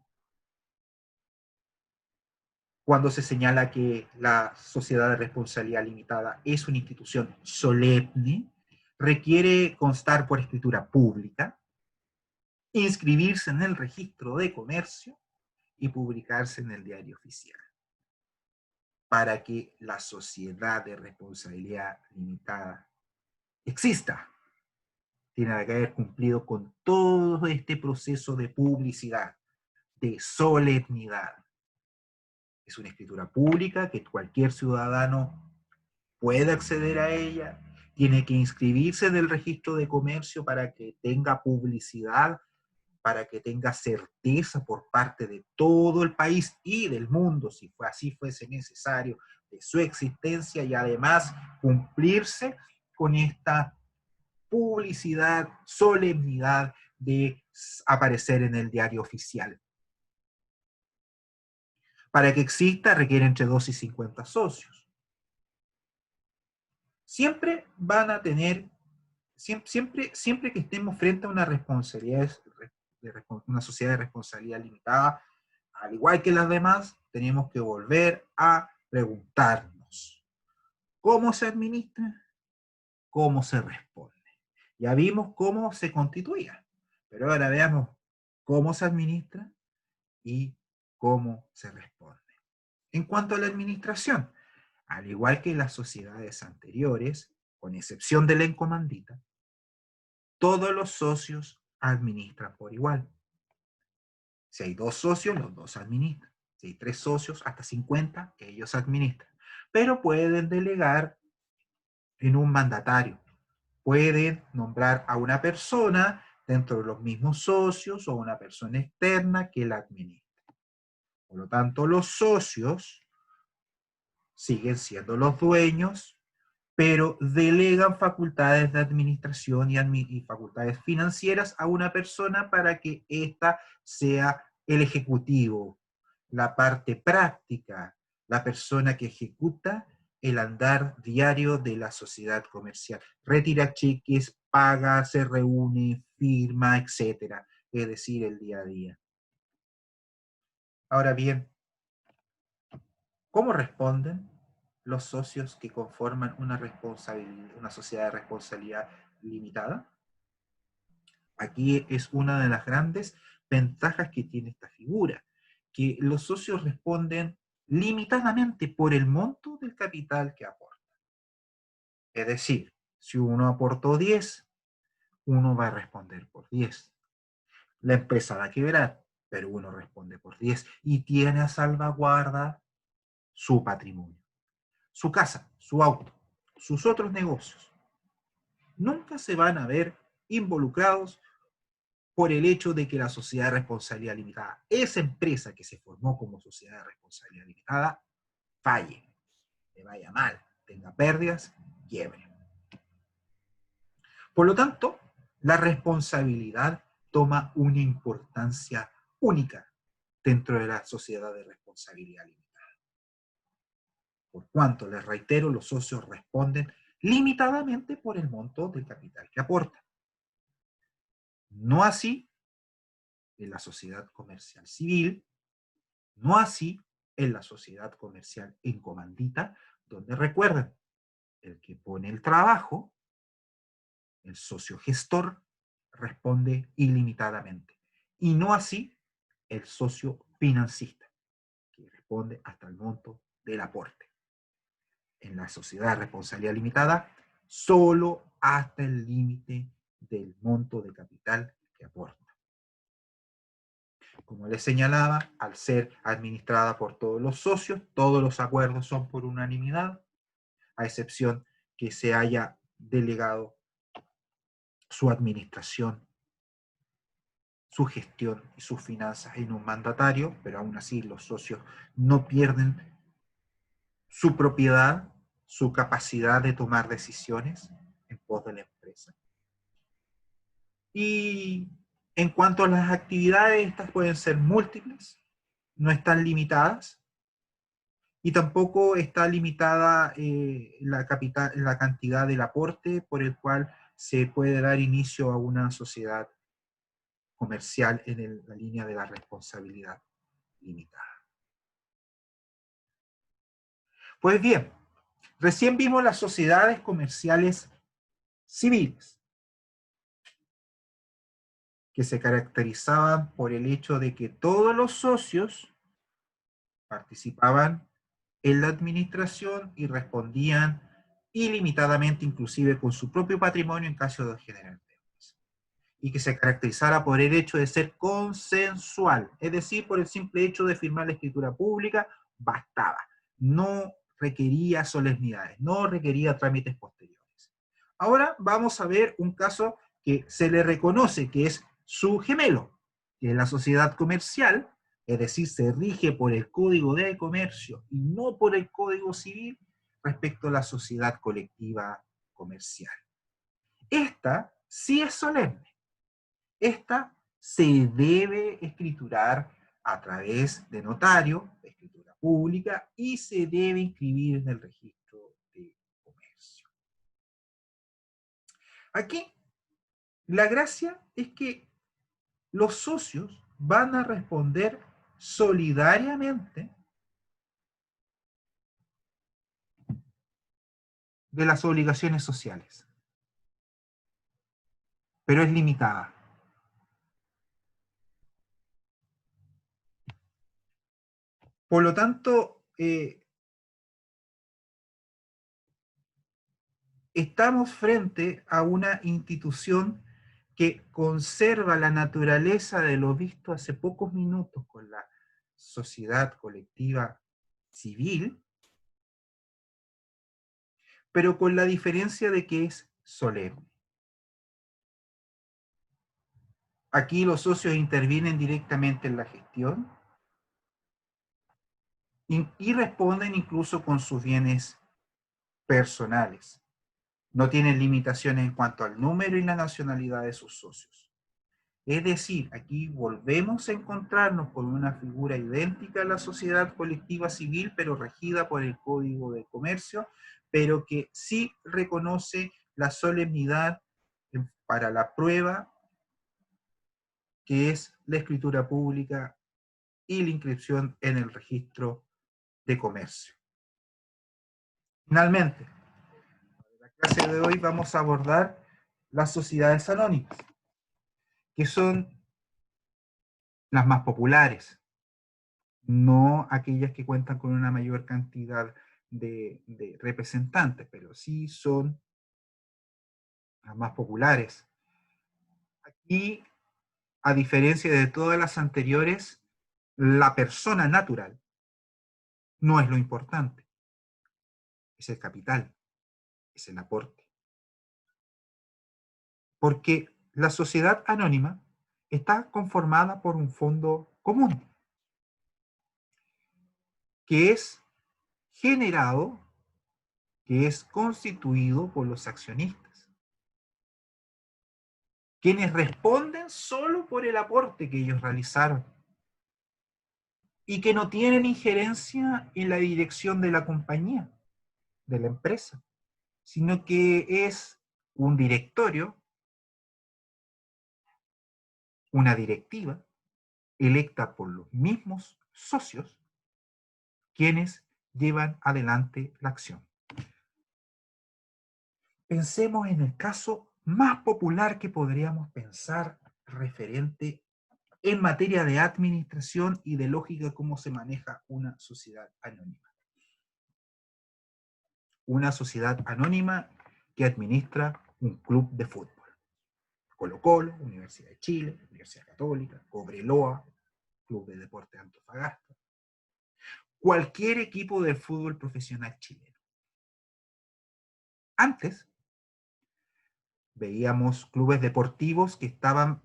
cuando se señala que la sociedad de responsabilidad limitada es una institución solemne, requiere constar por escritura pública, inscribirse en el registro de comercio y publicarse en el diario oficial. Para que la sociedad de responsabilidad limitada exista, tiene que haber cumplido con todo este proceso de publicidad, de solemnidad. Es una escritura pública que cualquier ciudadano puede acceder a ella, tiene que inscribirse en el registro de comercio para que tenga publicidad, para que tenga certeza por parte de todo el país y del mundo, si así fuese necesario, de su existencia, y además cumplirse con esta publicidad, solemnidad de aparecer en el diario oficial. Para que exista requiere entre 2 y 50 socios. Siempre van a tener, siempre que estemos frente a una responsabilidad, una sociedad de responsabilidad limitada, al igual que las demás, tenemos que volver a preguntarnos, ¿cómo se administra? ¿Cómo se responde? Ya vimos cómo se constituía, pero ahora veamos cómo se administra y cómo se responde. En cuanto a la administración, al igual que las sociedades anteriores, con excepción de la encomandita, todos los socios administran por igual. Si hay 2 socios, los 2 administran. Si hay 3 socios, hasta 50, ellos administran. Pero pueden delegar en un mandatario. Pueden nombrar a una persona dentro de los mismos socios o una persona externa que la administre. Por lo tanto, los socios siguen siendo los dueños, pero delegan facultades de administración y facultades financieras a una persona para que ésta sea el ejecutivo, la parte práctica, la persona que ejecuta el andar diario de la sociedad comercial. Retira cheques, paga, se reúne, firma, etcétera. Es decir, el día a día. Ahora bien, ¿cómo responden los socios que conforman una sociedad de responsabilidad limitada? Aquí es una de las grandes ventajas que tiene esta figura, que los socios responden limitadamente por el monto del capital que aporta. Es decir, si uno aportó 10, uno va a responder por 10. La empresa va a quebrar, pero uno responde por 10 y tiene a salvaguarda su patrimonio, su casa, su auto, sus otros negocios. Nunca se van a ver involucrados por el hecho de que la sociedad de responsabilidad limitada, esa empresa que se formó como sociedad de responsabilidad limitada, falle, le vaya mal, tenga pérdidas, quiebre. Por lo tanto, la responsabilidad toma una importancia única dentro de la sociedad de responsabilidad limitada. Por cuanto, les reitero, los socios responden limitadamente por el monto del capital que aportan. No así en la sociedad comercial civil, no así en la sociedad comercial en comandita, donde recuerden, el que pone el trabajo, el socio gestor, responde ilimitadamente. Y no así el socio financista, que responde hasta el monto del aporte. En la sociedad de responsabilidad limitada, solo hasta el límite del monto de capital que aporta. Como les señalaba, al ser administrada por todos los socios, todos los acuerdos son por unanimidad, a excepción que se haya delegado su administración, su gestión y sus finanzas en un mandatario, pero aún así los socios no pierden su propiedad, su capacidad de tomar decisiones en pos de la empresa. Y en cuanto a las actividades, estas pueden ser múltiples, no están limitadas, y tampoco está limitada la cantidad del aporte por el cual se puede dar inicio a una sociedad comercial en la línea de la responsabilidad limitada. Pues bien, recién vimos las sociedades comerciales civiles, que se caracterizaban por el hecho de que todos los socios participaban en la administración y respondían ilimitadamente, inclusive con su propio patrimonio en caso de generar deudas. Y que se caracterizara por el hecho de ser consensual, es decir, por el simple hecho de firmar la escritura pública, bastaba. No requería solemnidades, no requería trámites posteriores. Ahora vamos a ver un caso que se le reconoce que es su gemelo, que es la sociedad comercial, es decir, se rige por el Código de Comercio y no por el Código Civil respecto a la sociedad colectiva comercial. Esta sí es solemne. Esta se debe escriturar a través de notario, de escritura pública, y se debe inscribir en el registro de comercio. Aquí, la gracia es que los socios van a responder solidariamente de las obligaciones sociales, pero es limitada. Por lo tanto, estamos frente a una institución que conserva la naturaleza de lo visto hace pocos minutos con la sociedad colectiva civil, pero con la diferencia de que es solemne. Aquí los socios intervienen directamente en la gestión y responden incluso con sus bienes personales. No tienen limitaciones en cuanto al número y la nacionalidad de sus socios. Es decir, aquí volvemos a encontrarnos con una figura idéntica a la sociedad colectiva civil, pero regida por el Código de Comercio, pero que sí reconoce la solemnidad para la prueba, que es la escritura pública y la inscripción en el registro de comercio. Finalmente, en la clase de hoy vamos a abordar las sociedades anónimas, que son las más populares, no aquellas que cuentan con una mayor cantidad de representantes, pero sí son las más populares. Aquí, a diferencia de todas las anteriores, la persona natural no es lo importante, es el capital, es el aporte. Porque la sociedad anónima está conformada por un fondo común, que es generado, que es constituido por los accionistas, quienes responden solo por el aporte que ellos realizaron y que no tienen injerencia en la dirección de la compañía, de la empresa, sino que es un directorio, una directiva electa por los mismos socios, quienes llevan adelante la acción. Pensemos en el caso más popular que podríamos pensar referente en materia de administración y de lógica cómo se maneja una sociedad anónima. Una sociedad anónima que administra un club de fútbol. Colo-Colo, Universidad de Chile, Universidad Católica, Cobreloa, Club de Deportes Antofagasta. Cualquier equipo de fútbol profesional chileno. Antes, veíamos clubes deportivos que estaban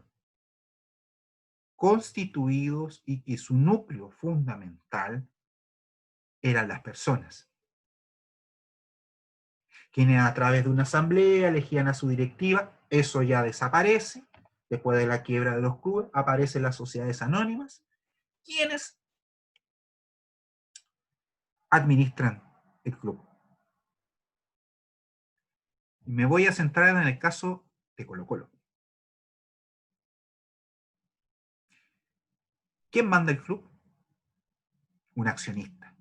constituidos y que su núcleo fundamental eran las personas, quienes a través de una asamblea elegían a su directiva. Eso ya desaparece. Después de la quiebra de los clubes, aparecen las sociedades anónimas, quienes administran el club. Y me voy a centrar en el caso de Colo-Colo. ¿Quién manda el club? Un accionista,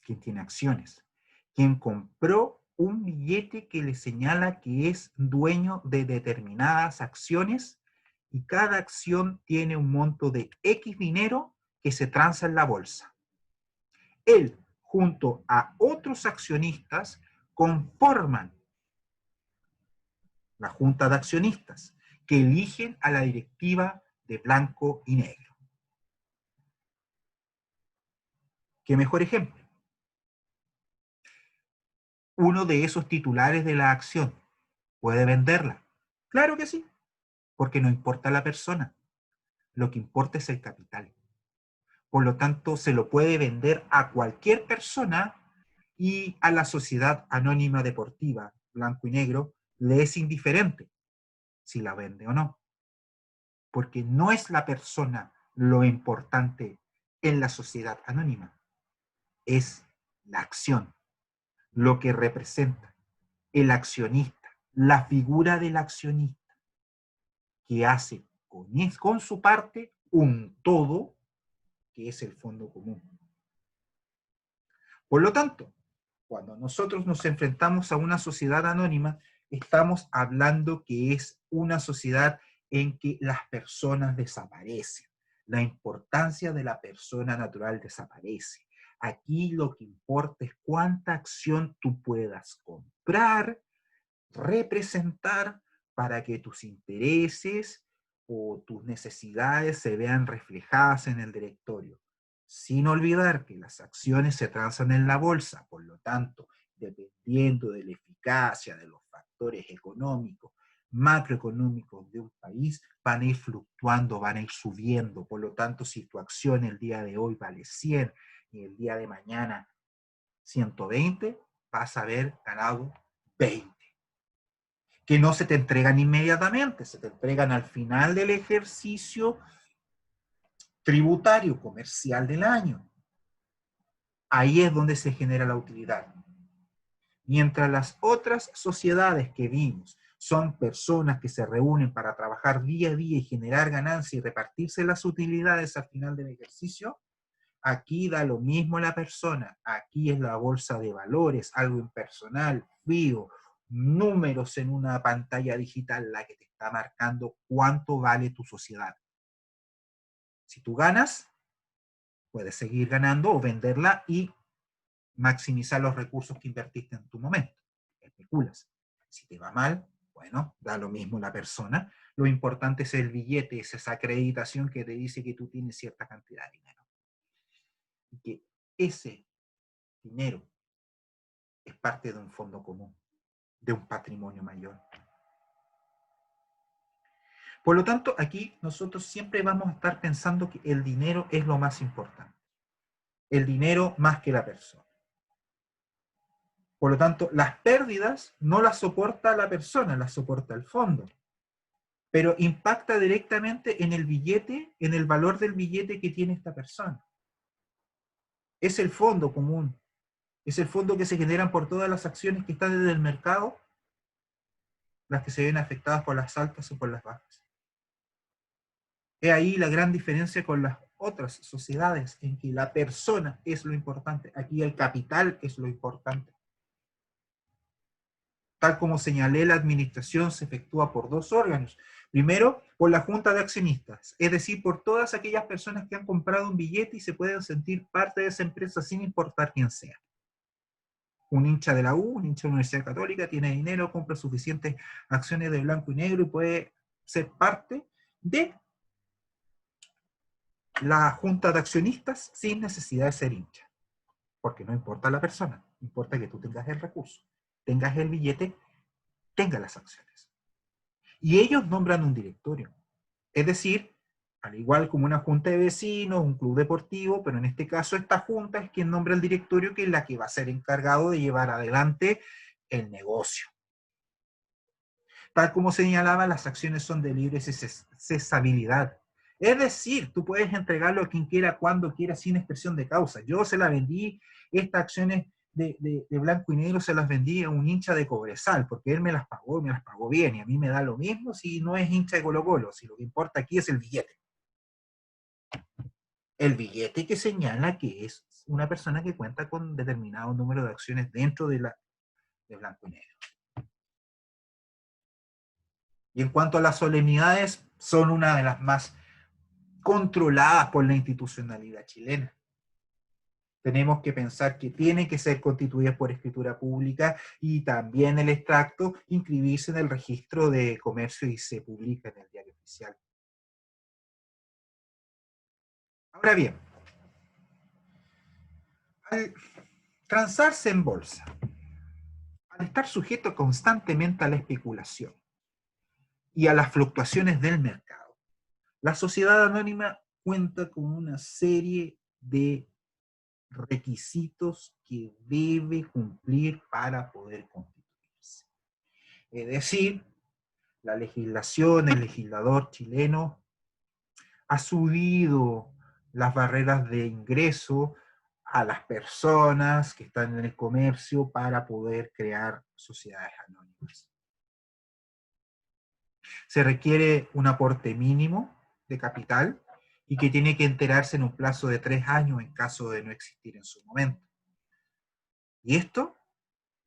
quien tiene acciones, quien compró un billete que le señala que es dueño de determinadas acciones y cada acción tiene un monto de X dinero que se transa en la bolsa. Él, junto a otros accionistas, conforman la junta de accionistas que eligen a la directiva de blanco y negro. ¿Qué mejor ejemplo? Uno de esos titulares de la acción puede venderla. Claro que sí, porque no importa la persona, lo que importa es el capital. Por lo tanto, se lo puede vender a cualquier persona y a la sociedad anónima deportiva, blanco y negro, le es indiferente si la vende o no. Porque no es la persona lo importante en la sociedad anónima, es la acción, lo que representa el accionista, la figura del accionista, que hace con su parte un todo que es el fondo común. Por lo tanto, cuando nosotros nos enfrentamos a una sociedad anónima, estamos hablando que es una sociedad en que las personas desaparecen. La importancia de la persona natural desaparece. Aquí lo que importa es cuánta acción tú puedas comprar, representar para que tus intereses o tus necesidades se vean reflejadas en el directorio. Sin olvidar que las acciones se transan en la bolsa, por lo tanto, dependiendo de la eficacia de los factores económicos, macroeconómicos de un país, van a ir fluctuando, van a ir subiendo. Por lo tanto, si tu acción el día de hoy vale 100 y el día de mañana 120, vas a haber ganado 20. Que no se te entregan inmediatamente, se te entregan al final del ejercicio tributario comercial del año. Ahí es donde se genera la utilidad. Mientras las otras sociedades que vimos son personas que se reúnen para trabajar día a día y generar ganancias y repartirse las utilidades al final del ejercicio, aquí da lo mismo la persona. Aquí es la bolsa de valores, algo impersonal, frío, números en una pantalla digital la que te está marcando cuánto vale tu sociedad. Si tú ganas, puedes seguir ganando o venderla y maximizar los recursos que invertiste en tu momento. Especulas. Si te va mal, bueno, da lo mismo la persona. Lo importante es el billete, es esa acreditación que te dice que tú tienes cierta cantidad de dinero. Y que ese dinero es parte de un fondo común, de un patrimonio mayor. Por lo tanto, aquí nosotros siempre vamos a estar pensando que el dinero es lo más importante. El dinero más que la persona. Por lo tanto, las pérdidas no las soporta la persona, las soporta el fondo. Pero impacta directamente en el billete, en el valor del billete que tiene esta persona. Es el fondo común. Es el fondo que se generan por todas las acciones que están desde el mercado, las que se ven afectadas por las altas o por las bajas. Es ahí la gran diferencia con las otras sociedades, en que la persona es lo importante. Aquí el capital es lo importante. Tal como señalé, la administración se efectúa por dos órganos. Primero, por la junta de accionistas, es decir, por todas aquellas personas que han comprado un billete y se pueden sentir parte de esa empresa sin importar quién sea. Un hincha de la U, un hincha de la Universidad Católica, tiene dinero, compra suficientes acciones de blanco y negro y puede ser parte de la junta de accionistas sin necesidad de ser hincha. Porque no importa la persona, importa que tú tengas el recurso, tengas el billete, tengas las acciones. Y ellos nombran un directorio. Es decir, al igual como una junta de vecinos, un club deportivo, pero en este caso esta junta es quien nombra el directorio, que es la que va a ser encargado de llevar adelante el negocio. Tal como señalaba, las acciones son de libre cesabilidad. Es decir, tú puedes entregarlo a quien quiera, cuando quiera, sin expresión de causa. Yo se la vendí, estas acciones de blanco y negro se las vendí a un hincha de Cobresal, porque él me las pagó bien, y a mí me da lo mismo si no es hincha de Colo-Colo, si lo que importa aquí es el billete. El billete que señala que es una persona que cuenta con determinado número de acciones dentro de blanco y negro. Y en cuanto a las solemnidades, son una de las más controladas por la institucionalidad chilena. Tenemos que pensar que tienen que ser constituidas por escritura pública y también el extracto inscribirse en el registro de comercio y se publica en el diario oficial. Ahora bien, al transarse en bolsa, al estar sujeto constantemente a la especulación y a las fluctuaciones del mercado, la sociedad anónima cuenta con una serie de requisitos que debe cumplir para poder constituirse. Es decir, la legislación, el legislador chileno ha subido las barreras de ingreso a las personas que están en el comercio para poder crear sociedades anónimas. Se requiere un aporte mínimo de capital y que tiene que enterarse en un plazo de 3 años en caso de no existir en su momento. Y esto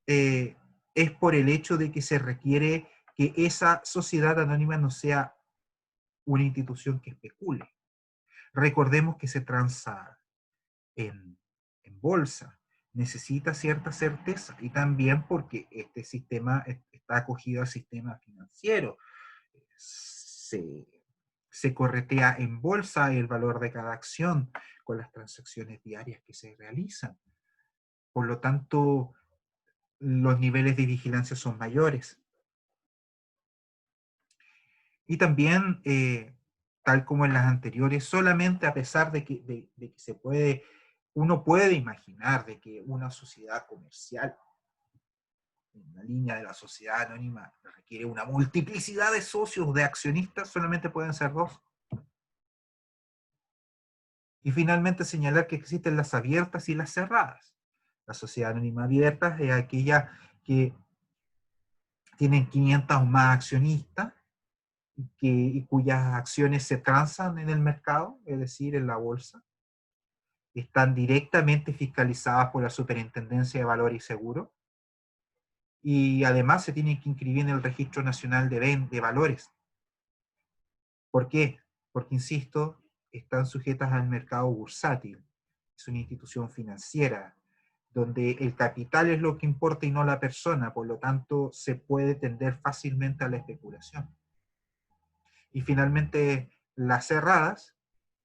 es por el hecho de que se requiere que esa sociedad anónima no sea una institución que especule. Recordemos que se transa en bolsa, necesita cierta certeza y también porque este sistema está acogido al sistema financiero. Se, se corretea en bolsa el valor de cada acción con las transacciones diarias que se realizan. Por lo tanto, los niveles de vigilancia son mayores. Y también, tal como en las anteriores, solamente a pesar de que se puede, uno puede imaginar de que una sociedad comercial, en la línea de la sociedad anónima, requiere una multiplicidad de socios, de accionistas, solamente pueden ser 2. Y finalmente señalar que existen las abiertas y las cerradas. La sociedad anónima abierta es aquella que tienen 500 o más accionistas y cuyas acciones se transan en el mercado, es decir, en la bolsa. Están directamente fiscalizadas por la Superintendencia de Valores y Seguros. Y además se tienen que inscribir en el Registro Nacional de Valores. ¿Por qué? Porque, insisto, están sujetas al mercado bursátil. Es una institución financiera, donde el capital es lo que importa y no la persona, por lo tanto se puede tender fácilmente a la especulación. Y finalmente, las cerradas,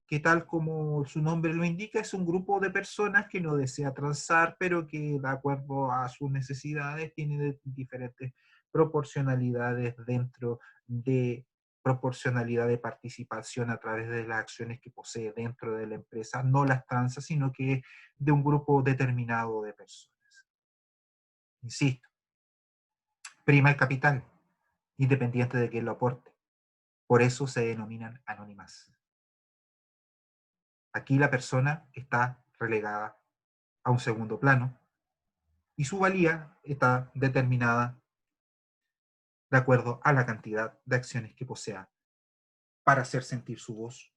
que tal como su nombre lo indica, es un grupo de personas que no desea transar, pero que de acuerdo a sus necesidades tiene diferentes proporcionalidades dentro de proporcionalidad de participación a través de las acciones que posee dentro de la empresa, no las transa, sino que de un grupo determinado de personas. Insisto, prima el capital, independiente de quién lo aporte. Por eso se denominan anónimas. Aquí la persona está relegada a un segundo plano y su valía está determinada de acuerdo a la cantidad de acciones que posea para hacer sentir su voz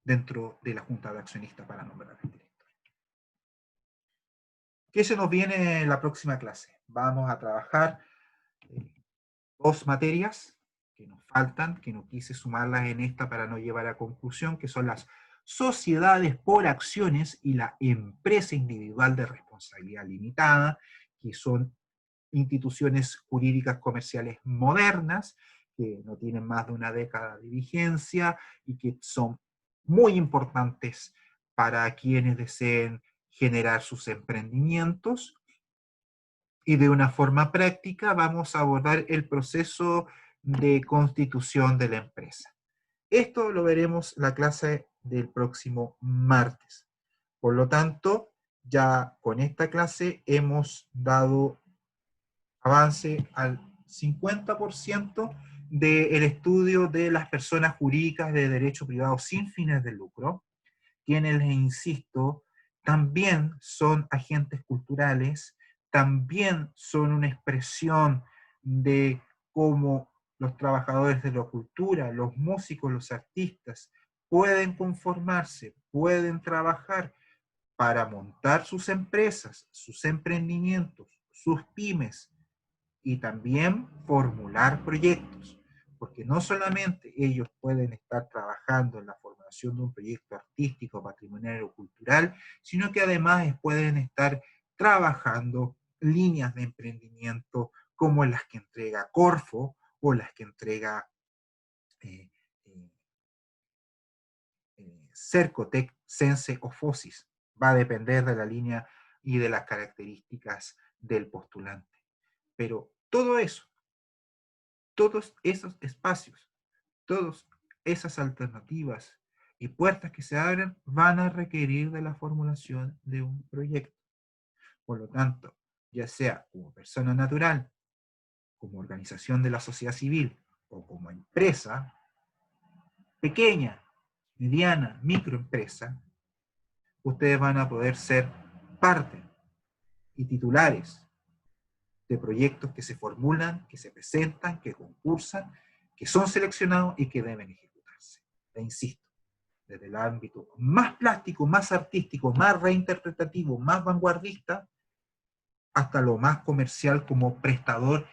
dentro de la Junta de Accionistas para nombrar al director. ¿Qué se nos viene en la próxima clase? Vamos a trabajar 2 materias que nos faltan, que no quise sumarlas en esta para no llevar a conclusión, que son las sociedades por acciones y la empresa individual de responsabilidad limitada, que son instituciones jurídicas comerciales modernas, que no tienen más de una década de vigencia y que son muy importantes para quienes deseen generar sus emprendimientos. Y de una forma práctica vamos a abordar el proceso de constitución de la empresa. Esto lo veremos en la clase del próximo martes. Por lo tanto, ya con esta clase hemos dado avance al 50% del estudio de las personas jurídicas de derecho privado sin fines de lucro, quienes, les insisto, también son agentes culturales, también son una expresión de cómo los trabajadores de la cultura, los músicos, los artistas, pueden conformarse, pueden trabajar para montar sus empresas, sus emprendimientos, sus pymes, y también formular proyectos, porque no solamente ellos pueden estar trabajando en la formulación de un proyecto artístico, patrimonial o cultural, sino que además pueden estar trabajando líneas de emprendimiento como las que entrega Corfo o las que entrega eh, eh, Cercotec, Sense o Fosis. Va a depender de la línea y de las características del postulante. Pero todo eso, todos esos espacios, todas esas alternativas y puertas que se abren van a requerir de la formulación de un proyecto. Por lo tanto, ya sea como persona natural, como organización de la sociedad civil o como empresa, pequeña, mediana, microempresa, ustedes van a poder ser parte y titulares de proyectos que se formulan, que se presentan, que concursan, que son seleccionados y que deben ejecutarse. E insisto, desde el ámbito más plástico, más artístico, más reinterpretativo, más vanguardista, hasta lo más comercial como prestador,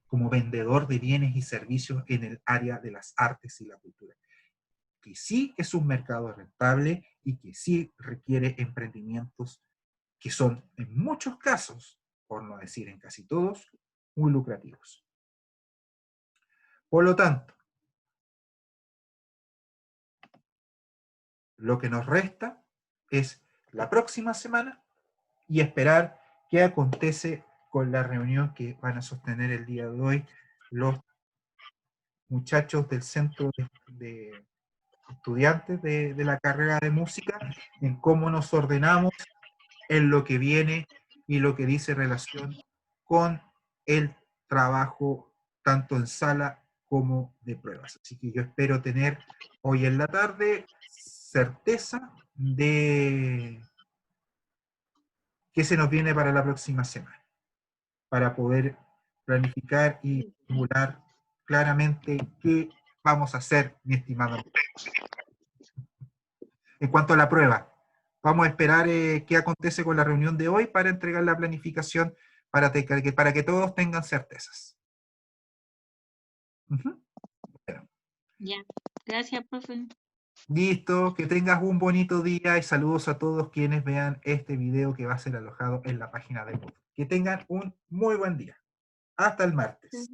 como vendedor de bienes y servicios en el área de las artes y la cultura. Que sí es un mercado rentable y que sí requiere emprendimientos que son en muchos casos, por no decir en casi todos, muy lucrativos. Por lo tanto, lo que nos resta es la próxima semana y esperar qué acontece con la reunión que van a sostener el día de hoy los muchachos del centro de estudiantes de la carrera de música, en cómo nos ordenamos en lo que viene y lo que dice relación con el trabajo tanto en sala como de pruebas. Así que yo espero tener hoy en la tarde certeza de qué se nos viene para la próxima semana, para poder planificar y formular claramente qué vamos a hacer, mi estimado amigo. En cuanto a la prueba, vamos a esperar qué acontece con la reunión de hoy para entregar la planificación para que todos tengan certezas. Bueno. Ya, gracias, profe. Listo, que tengas un bonito día y saludos a todos quienes vean este video que va a ser alojado en la página de Moodle. Que tengan un muy buen día. Hasta el martes.